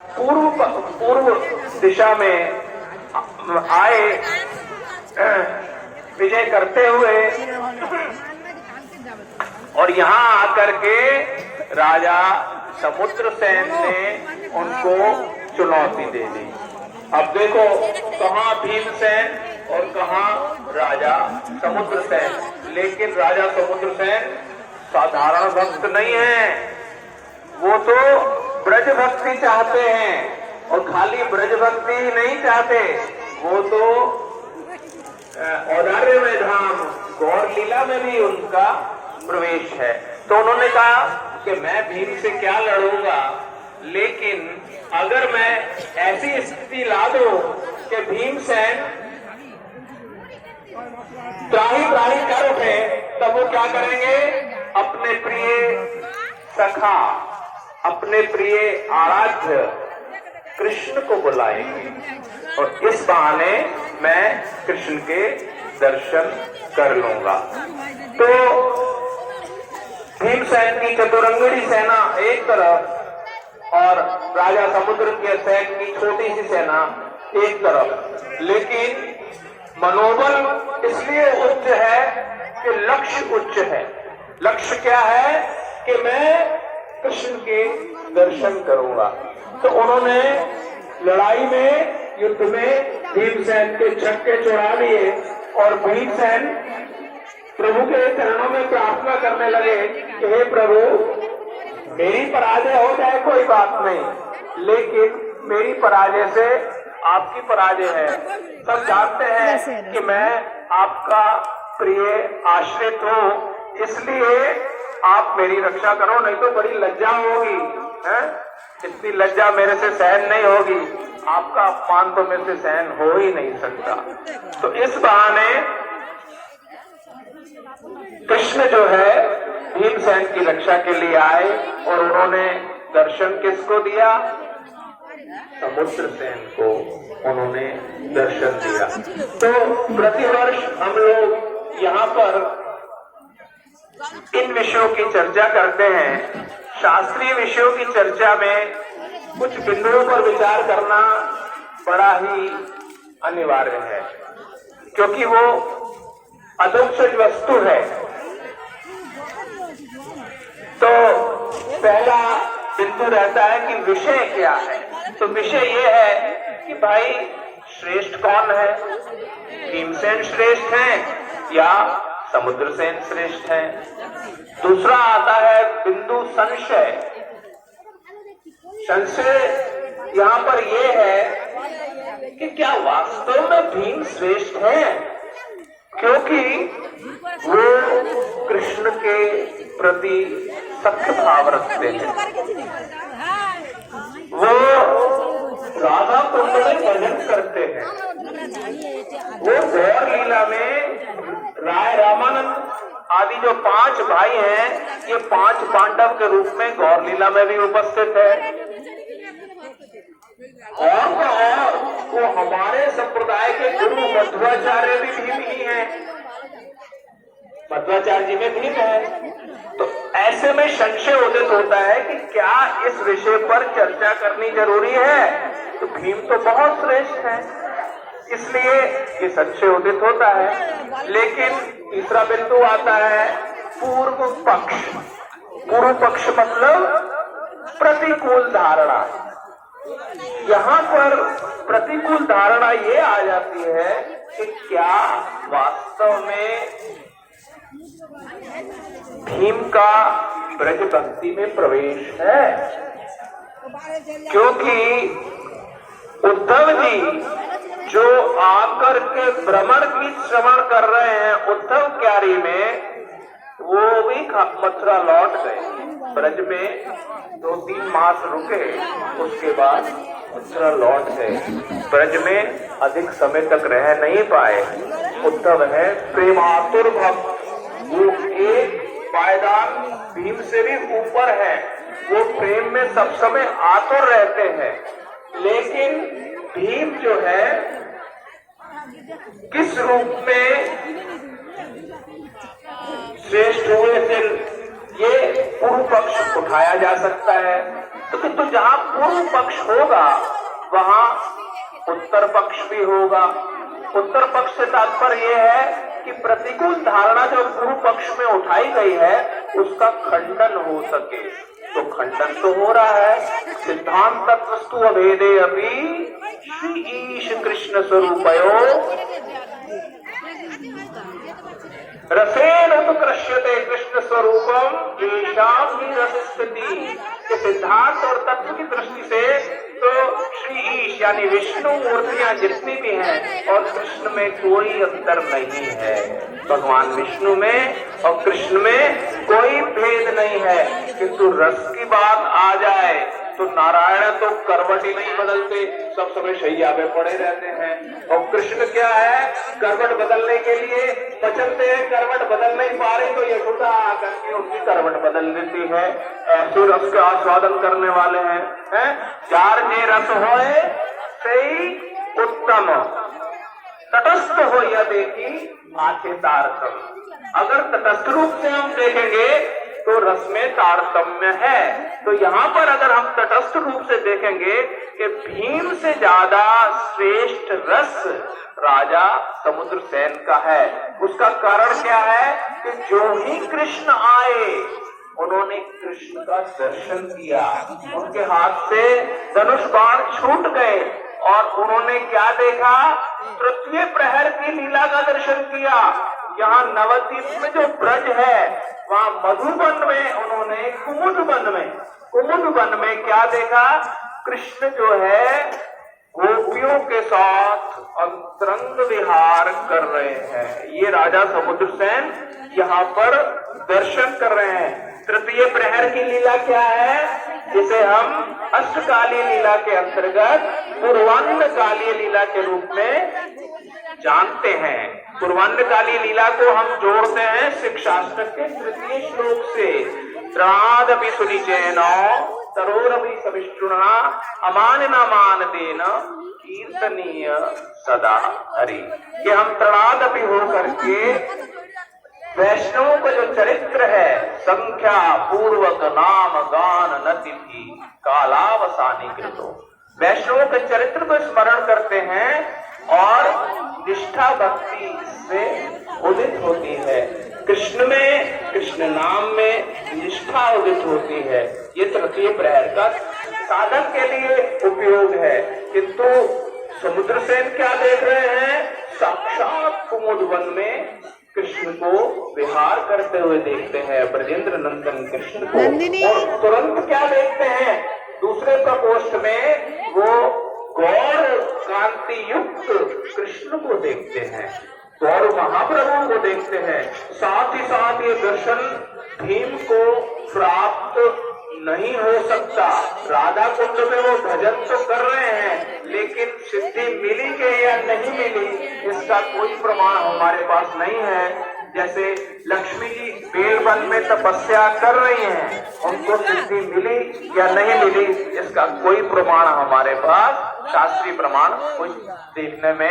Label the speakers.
Speaker 1: पूर्व दिशा में आए विजय करते हुए और यहाँ आकर के राजा समुद्रसेन ने उनको चुनौती दे दी। अब देखो कहाँ भीमसेन और कहाँ राजा समुद्रसेन, लेकिन राजा समुद्रसेन साधारण भक्त नहीं है, वो तो ब्रज भक्ति चाहते हैं और खाली ब्रज भक्ति ही नहीं चाहते, वो तो औदार्यमय धाम गौर लीला में भी उनका प्रवेश है। तो उन्होंने कहा कि मैं भीम से क्या लड़ूंगा, लेकिन अगर मैं ऐसी स्थिति ला दूं कि भीमसेन त्राही त्राही कर उठे, तब वो क्या करेंगे, अपने प्रिय सखा, अपने प्रिय आराध्य कृष्ण को बुलाएंगे और इस बहाने मैं कृष्ण के दर्शन कर लूंगा। तो भीमसेन की चतुरंगड़ी सेना एक तरफ और राजा समुद्र के सेन की छोटी सी सेना एक तरफ, लेकिन मनोबल इसलिए उच्च है कि लक्ष्य उच्च है। लक्ष्य क्या है कि मैं कृष्ण के दर्शन करूंगा। तो उन्होंने लड़ाई में, युद्ध में भीमसेन के छक्के छुड़ा लिए और भीमसेन प्रभु के चरणों में प्रार्थना करने लगे कि हे प्रभु, मेरी पराजय हो जाए कोई बात नहीं, लेकिन मेरी पराजय से आपकी पराजय है। सब जानते हैं कि मैं आपका प्रिय आश्रित हूँ, इसलिए आप मेरी रक्षा करो, नहीं तो बड़ी लज्जा होगी, है? इतनी लज्जा मेरे से सहन नहीं होगी, आपका अपमान तो मेरे से सहन हो ही नहीं सकता। तो इस बहाने कृष्ण जो है भीमसेन की रक्षा के लिए आए और उन्होंने दर्शन किसको दिया, समुद्रसेन को उन्होंने दर्शन दिया। तो प्रतिवर्ष हम लोग यहाँ पर इन विषयों की चर्चा करते हैं। शास्त्रीय विषयों की चर्चा में कुछ बिंदुओं पर विचार करना बड़ा ही अनिवार्य है, क्योंकि वो अदृश्य वस्तु है। तो पहला बिंदु रहता है कि विषय क्या है। तो विषय ये है कि भाई श्रेष्ठ कौन है, भीमसेन श्रेष्ठ है या समुद्रसेन श्रेष्ठ है। दूसरा आता है बिंदु संशय। संशय यहाँ पर यह है कि क्या वास्तव में भीम श्रेष्ठ है, क्योंकि वो कृष्ण के प्रति सख्त भाव रखते हैं, वो राधा कुंड में भजन करते हैं, वो गौर लीला में राय रामानंद आदि जो 5 भाई हैं, ये 5 पांडव के रूप में गौर लीला में भी उपस्थित है। और वो हमारे संप्रदाय के गुरु मध्वाचार्य भी भीम ही हैं, मध्वाचार्य जी में भीम है। तो ऐसे में संशय उदित होता है कि क्या इस विषय पर चर्चा करनी जरूरी है। तो भीम तो बहुत श्रेष्ठ है, इसलिए ये संशय उदित होता है। लेकिन तीसरा बिंदु आता है पूर्व पक्ष। पूर्व पक्ष मतलब प्रतिकूल धारणा। यहाँ पर प्रतिकूल धारणा ये आ जाती है कि क्या वास्तव में भीम का ब्रज भक्ति में प्रवेश है, क्योंकि उद्धव जी जो आकर के भ्रमण की श्रवण कर रहे हैं उद्धव क्यारी में, वो भी मथुरा लौट गए। ब्रज में 2-3 मास रुके, उसके बाद मथुरा लौट गए। ब्रज में अधिक समय तक रह नहीं पाए। उद्धव है प्रेमातुर भक्त, वो एक पायदान भीम से भी ऊपर है, वो प्रेम में सब समय आतुर रहते हैं। लेकिन भीम जो है किस रूप में श्रेष्ठ हुए, फिर ये पूर्व पक्ष उठाया जा सकता है। तो किंतु जहां पूर्व पक्ष होगा वहां उत्तर पक्ष भी होगा। उत्तर पक्ष से तात्पर्य यह है कि प्रतिकूल धारणा जो पूर्व पक्ष में उठाई गई है उसका खंडन हो सके। तो खंडन तो हो रहा है। सिद्धांत तत्वस्तु अभेदे अपि श्री ईश कृष्ण स्वरूपयो रसेन उत्कृष्यते कृष्ण स्वरूपम येषां ही रसस्थिति। सिद्धांत और तत्व की दृष्टि से तो श्री ईश यानी विष्णु मूर्तियां जितनी भी हैं और कृष्ण में कोई अंतर नहीं है। भगवान विष्णु में और कृष्ण में कोई भेद नहीं है। किंतु रस की बात आ जाए तो नारायण तो करवट ही नहीं बदलते, सब समय शैया पे पड़े रहते हैं। और कृष्ण क्या है, करवट बदलने के लिए मचलते हैं, करवट बदल नहीं पा रही तो यशोदा आकर के उनकी करवट बदल देती है। ऐसे रस का आस्वादन करने वाले हैं। चार जे रस होए सही उत्तम तटस्थ हो या देखी माथे तारतम्य। अगर तटस्थ रूप से हम देखेंगे तो रस में तारतम्य है। तो यहाँ पर अगर हम तटस्थ रूप से देखेंगे कि भीम से ज्यादा श्रेष्ठ रस राजा समुद्र सेन का है। उसका कारण क्या है कि जो ही कृष्ण आए उन्होंने कृष्ण का दर्शन किया, उनके हाथ से धनुष बाण छूट गए और उन्होंने क्या देखा, तृतीय प्रहर की लीला का दर्शन किया। यहाँ नवद्वीप में जो ब्रज है वहाँ मधुबन में उन्होंने कुमुद में क्या देखा, कृष्ण जो है गोपियों के साथ अंतरंग विहार कर रहे हैं। ये राजा समुद्र सेन यहाँ पर दर्शन कर रहे हैं। तृतीय प्रहर की लीला क्या है, जिसे हम अष्टकालीय लीला के अंतर्गत पूर्वान्न कालीय लीला के रूप में जानते हैं। पूर्वान्न कालीय लीला को हम जोड़ते हैं शिक्षाष्टक के तृतीय श्लोक से। त्रादपि सुनिचैनो तरोरपि सविष्णुना अमानिना मानदेन कीर्तनीय सदा हरि। कि हम त्रणादपि होकर के वैष्णवों का जो चरित्र है संख्या पूर्वक नाम गान नतिथि कालावसानी कृतो, वैष्णवों के चरित्र को स्मरण करते हैं और निष्ठा भक्ति से उदित होती है। कृष्ण में, कृष्ण नाम में निष्ठा उदित होती है। ये तृतीय प्रहर का साधन के लिए उपयोग है। किंतु समुद्र सेन क्या देख रहे हैं, साक्षात कुमुद वन में कृष्ण को विहार करते हुए देखते हैं, ब्रजेंद्र नंदन कृष्ण को। और तुरंत क्या देखते हैं, दूसरे प्रकोष्ठ में वो गौर कांति युक्त कृष्ण को देखते हैं, गौर महाप्रभु को देखते हैं। साथ ही साथ ये दर्शन भीम को प्राप्त नहीं हो सकता। राधा कुंड में वो भजन तो कर रहे हैं लेकिन सिद्धि मिली के या नहीं मिली इसका कोई प्रमाण हमारे पास नहीं है। जैसे लक्ष्मी जी बेलवन में तपस्या कर रही हैं, उनको सिद्धि मिली या नहीं मिली इसका कोई प्रमाण हमारे पास, शास्त्रीय प्रमाण कुछ देखने में